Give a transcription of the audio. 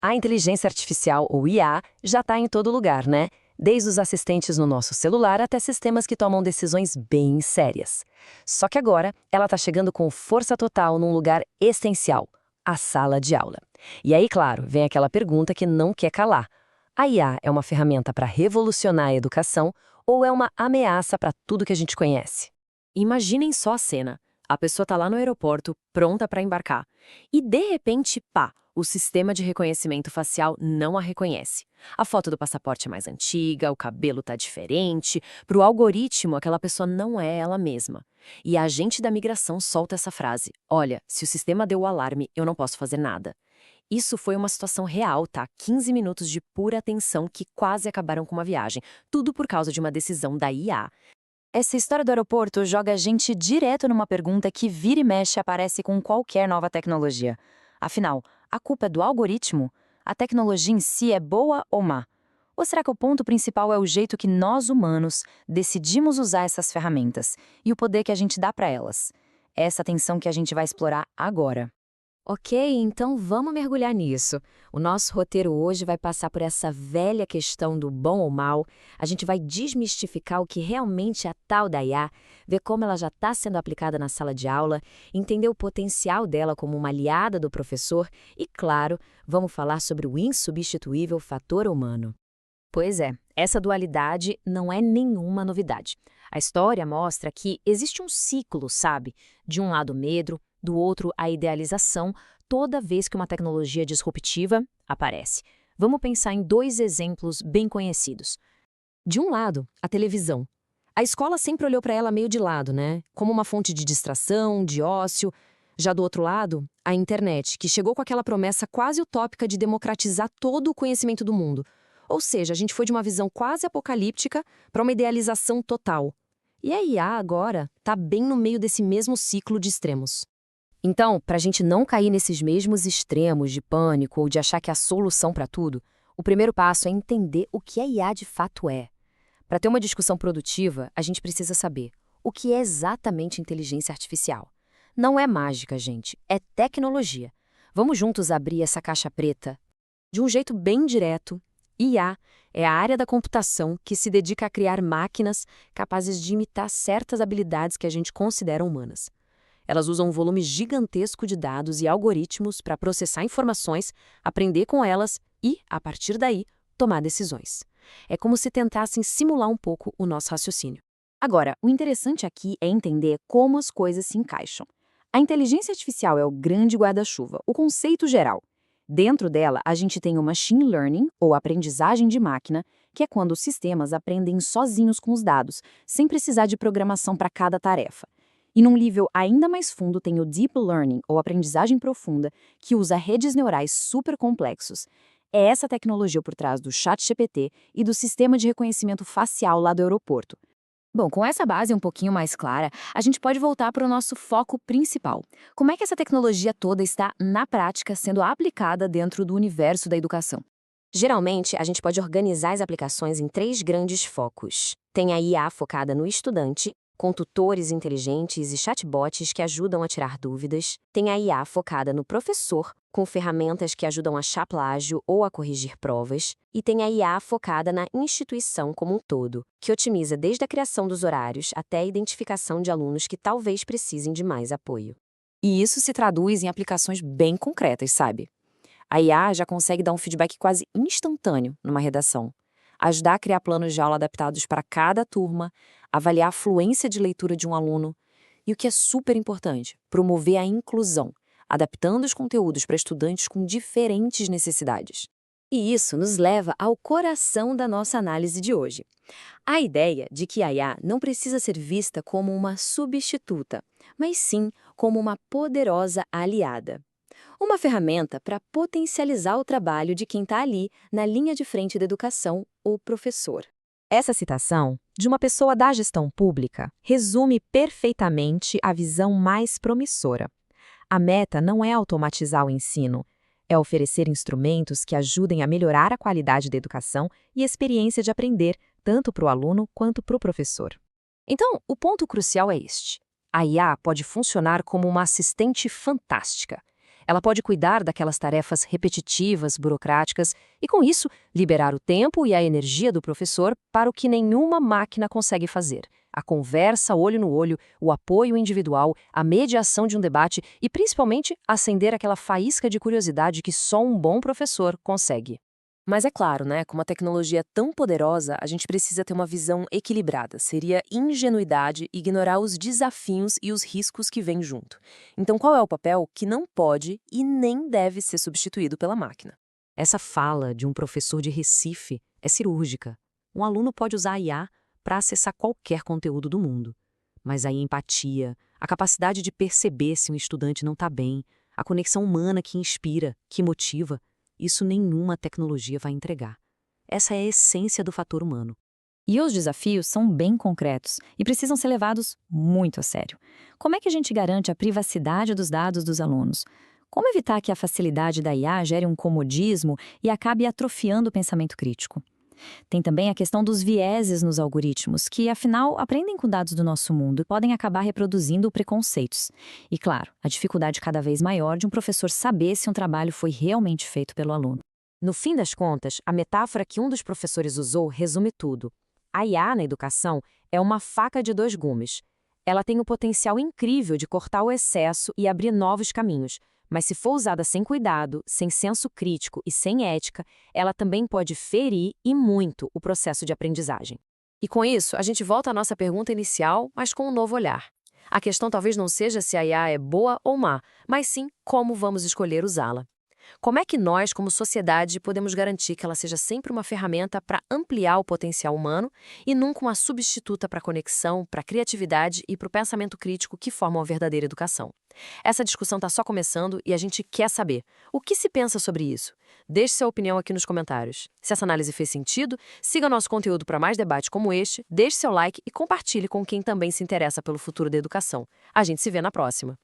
A inteligência artificial, ou IA, já está em todo lugar, né? Desde os assistentes no nosso celular até sistemas que tomam decisões bem sérias. Só que agora, ela está chegando com força total num lugar essencial, a sala de aula. E aí, claro, vem aquela pergunta que não quer calar. A IA é uma ferramenta para revolucionar a educação ou é uma ameaça para tudo que a gente conhece? Imaginem só a cena. A pessoa está lá no aeroporto, pronta para embarcar. E, de repente, pá, o sistema de reconhecimento facial não a reconhece. A foto do passaporte é mais antiga, o cabelo está diferente. Para o algoritmo, aquela pessoa não é ela mesma. E a agente da migração solta essa frase: olha, se o sistema deu o alarme, eu não posso fazer nada. Isso foi uma situação real, tá? 15 minutos de pura tensão que quase acabaram com uma viagem. Tudo por causa de uma decisão da IA. Essa história do aeroporto joga a gente direto numa pergunta que vira e mexe aparece com qualquer nova tecnologia. Afinal, a culpa é do algoritmo? A tecnologia em si é boa ou má? Ou será que o ponto principal é o jeito que nós, humanos, decidimos usar essas ferramentas e o poder que a gente dá para elas? É essa tensão que a gente vai explorar agora. Ok, então vamos mergulhar nisso. O nosso roteiro hoje vai passar por essa velha questão do bom ou mal. A gente vai desmistificar o que realmente é a tal da IA, ver como ela já está sendo aplicada na sala de aula, entender o potencial dela como uma aliada do professor e, claro, vamos falar sobre o insubstituível fator humano. Pois é, essa dualidade não é nenhuma novidade. A história mostra que existe um ciclo, sabe? De um lado o medo, do outro a idealização, toda vez que uma tecnologia disruptiva aparece. Vamos pensar em dois exemplos bem conhecidos. De um lado, a televisão. A escola sempre olhou para ela meio de lado, né? Como uma fonte de distração, de ócio. Já do outro lado, a internet, que chegou com aquela promessa quase utópica de democratizar todo o conhecimento do mundo. Ou seja, a gente foi de uma visão quase apocalíptica para uma idealização total. E a IA agora está bem no meio desse mesmo ciclo de extremos. Então, para a gente não cair nesses mesmos extremos de pânico ou de achar que é a solução para tudo, o primeiro passo é entender o que a IA de fato é. Para ter uma discussão produtiva, a gente precisa saber o que é exatamente inteligência artificial. Não é mágica, gente, é tecnologia. Vamos juntos abrir essa caixa preta? De um jeito bem direto, IA é a área da computação que se dedica a criar máquinas capazes de imitar certas habilidades que a gente considera humanas. Elas usam um volume gigantesco de dados e algoritmos para processar informações, aprender com elas e, a partir daí, tomar decisões. É como se tentassem simular um pouco o nosso raciocínio. Agora, o interessante aqui é entender como as coisas se encaixam. A inteligência artificial é o grande guarda-chuva, o conceito geral. Dentro dela, a gente tem o machine learning, ou aprendizagem de máquina, que é quando os sistemas aprendem sozinhos com os dados, sem precisar de programação para cada tarefa. E num nível ainda mais fundo tem o Deep Learning, ou aprendizagem profunda, que usa redes neurais super complexos. É essa tecnologia por trás do ChatGPT e do sistema de reconhecimento facial lá do aeroporto. Bom, com essa base um pouquinho mais clara, a gente pode voltar para o nosso foco principal. Como é que essa tecnologia toda está, na prática, sendo aplicada dentro do universo da educação? Geralmente, a gente pode organizar as aplicações em três grandes focos. Tem a IA focada no estudante, com tutores inteligentes e chatbots que ajudam a tirar dúvidas. Tem a IA focada no professor, com ferramentas que ajudam a achar plágio ou a corrigir provas. E tem a IA focada na instituição como um todo, que otimiza desde a criação dos horários até a identificação de alunos que talvez precisem de mais apoio. E isso se traduz em aplicações bem concretas, sabe? A IA já consegue dar um feedback quase instantâneo numa redação, ajudar a criar planos de aula adaptados para cada turma, avaliar a fluência de leitura de um aluno e, o que é super importante, promover a inclusão, adaptando os conteúdos para estudantes com diferentes necessidades. E isso nos leva ao coração da nossa análise de hoje. A ideia de que a IA não precisa ser vista como uma substituta, mas sim como uma poderosa aliada. Uma ferramenta para potencializar o trabalho de quem está ali na linha de frente da educação, o professor. Essa citação, de uma pessoa da gestão pública, resume perfeitamente a visão mais promissora. A meta não é automatizar o ensino, é oferecer instrumentos que ajudem a melhorar a qualidade da educação e a experiência de aprender, tanto para o aluno quanto para o professor. Então, o ponto crucial é este. A IA pode funcionar como uma assistente fantástica. Ela pode cuidar daquelas tarefas repetitivas, burocráticas, e com isso, liberar o tempo e a energia do professor para o que nenhuma máquina consegue fazer. A conversa olho no olho, o apoio individual, a mediação de um debate e, principalmente, acender aquela faísca de curiosidade que só um bom professor consegue. Mas é claro, né, com uma tecnologia tão poderosa, a gente precisa ter uma visão equilibrada. Seria ingenuidade ignorar os desafios e os riscos que vêm junto. Então, qual é o papel que não pode e nem deve ser substituído pela máquina? Essa fala de um professor de Recife é cirúrgica. Um aluno pode usar a IA para acessar qualquer conteúdo do mundo. Mas a empatia, a capacidade de perceber se um estudante não está bem, a conexão humana que inspira, que motiva, isso nenhuma tecnologia vai entregar. Essa é a essência do fator humano. E os desafios são bem concretos e precisam ser levados muito a sério. Como é que a gente garante a privacidade dos dados dos alunos? Como evitar que a facilidade da IA gere um comodismo e acabe atrofiando o pensamento crítico? Tem também a questão dos vieses nos algoritmos, que, afinal, aprendem com dados do nosso mundo e podem acabar reproduzindo preconceitos. E, claro, a dificuldade cada vez maior de um professor saber se um trabalho foi realmente feito pelo aluno. No fim das contas, a metáfora que um dos professores usou resume tudo. A IA na educação é uma faca de dois gumes. Ela tem o potencial incrível de cortar o excesso e abrir novos caminhos. Mas se for usada sem cuidado, sem senso crítico e sem ética, ela também pode ferir e muito o processo de aprendizagem. E com isso, a gente volta à nossa pergunta inicial, mas com um novo olhar. A questão talvez não seja se a IA é boa ou má, mas sim como vamos escolher usá-la. Como é que nós, como sociedade, podemos garantir que ela seja sempre uma ferramenta para ampliar o potencial humano e nunca uma substituta para a conexão, para a criatividade e para o pensamento crítico que formam a verdadeira educação? Essa discussão está só começando e a gente quer saber. O que se pensa sobre isso? Deixe sua opinião aqui nos comentários. Se essa análise fez sentido, siga nosso conteúdo para mais debates como este, deixe seu like e compartilhe com quem também se interessa pelo futuro da educação. A gente se vê na próxima.